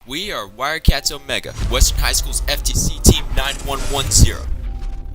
We are Wiredcats Omega, Western High School's FTC Team 9110.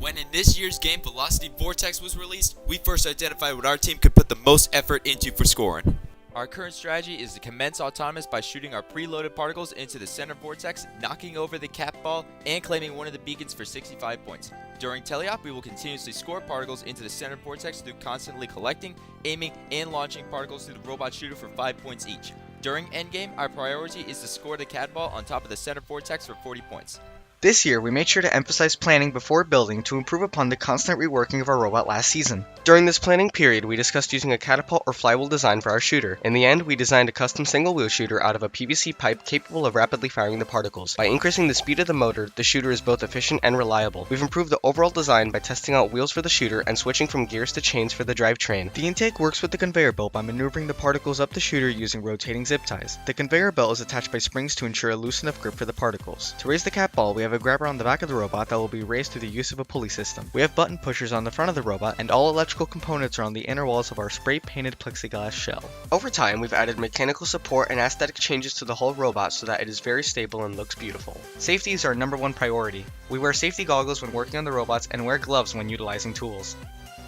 When in this year's game Velocity Vortex was released, we first identified what our team could put the most effort into for scoring. Our current strategy is to commence autonomous by shooting our preloaded particles into the center vortex, knocking over the cap ball, and claiming one of the beacons for 65 points. During teleop, we will continuously score particles into the center vortex through constantly collecting, aiming, and launching particles through the robot shooter for 5 points each. During endgame, our priority is to score the cat ball on top of the center vortex for 40 points. This year, we made sure to emphasize planning before building to improve upon the constant reworking of our robot last season. During this planning period, we discussed using a catapult or flywheel design for our shooter. In the end, we designed a custom single-wheel shooter out of a PVC pipe capable of rapidly firing the particles. By increasing the speed of the motor, the shooter is both efficient and reliable. We've improved the overall design by testing out wheels for the shooter and switching from gears to chains for the drivetrain. The intake works with the conveyor belt by maneuvering the particles up the shooter using rotating zip ties. The conveyor belt is attached by springs to ensure a loose enough grip for the particles. To raise the cat ball, we have a grabber on the back of the robot that will be raised through the use of a pulley system. We have button pushers on the front of the robot, and all electrical components are on the inner walls of our spray-painted plexiglass shell. Over time, we've added mechanical support and aesthetic changes to the whole robot so that it is very stable and looks beautiful. Safety is our number one priority. We wear safety goggles when working on the robots and wear gloves when utilizing tools.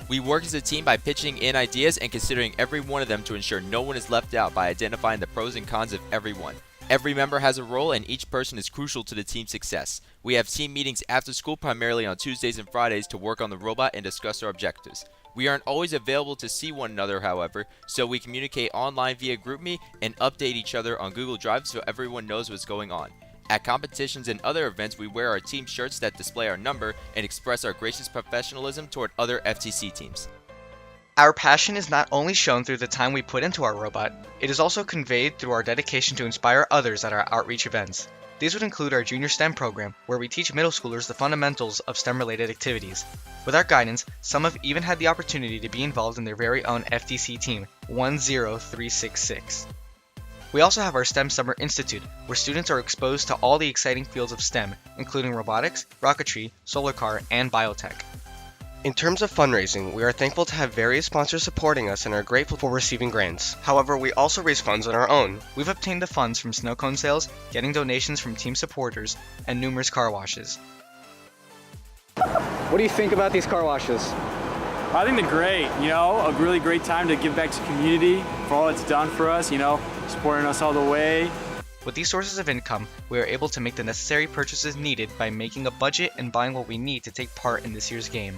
We work as a team by pitching in ideas and considering every one of them to ensure no one is left out by identifying the pros and cons of every one. Every member has a role and each person is crucial to the team's success. We have team meetings after school primarily on Tuesdays and Fridays to work on the robot and discuss our objectives. We aren't always available to see one another, however, so we communicate online via GroupMe and update each other on Google Drive so everyone knows what's going on. At competitions and other events, we wear our team shirts that display our number and express our gracious professionalism toward other FTC teams. Our passion is not only shown through the time we put into our robot, it is also conveyed through our dedication to inspire others at our outreach events. These would include our Junior STEM program, where we teach middle schoolers the fundamentals of STEM-related activities. With our guidance, some have even had the opportunity to be involved in their very own FTC team, 10366. We also have our STEM Summer Institute, where students are exposed to all the exciting fields of STEM, including robotics, rocketry, solar car, and biotech. In terms of fundraising, we are thankful to have various sponsors supporting us and are grateful for receiving grants. However, we also raise funds on our own. We've obtained the funds from snow cone sales, getting donations from team supporters, and numerous car washes. What do you think about these car washes? I think they're great, a really great time to give back to the community for all it's done for us, supporting us all the way. With these sources of income, we are able to make the necessary purchases needed by making a budget and buying what we need to take part in this year's game.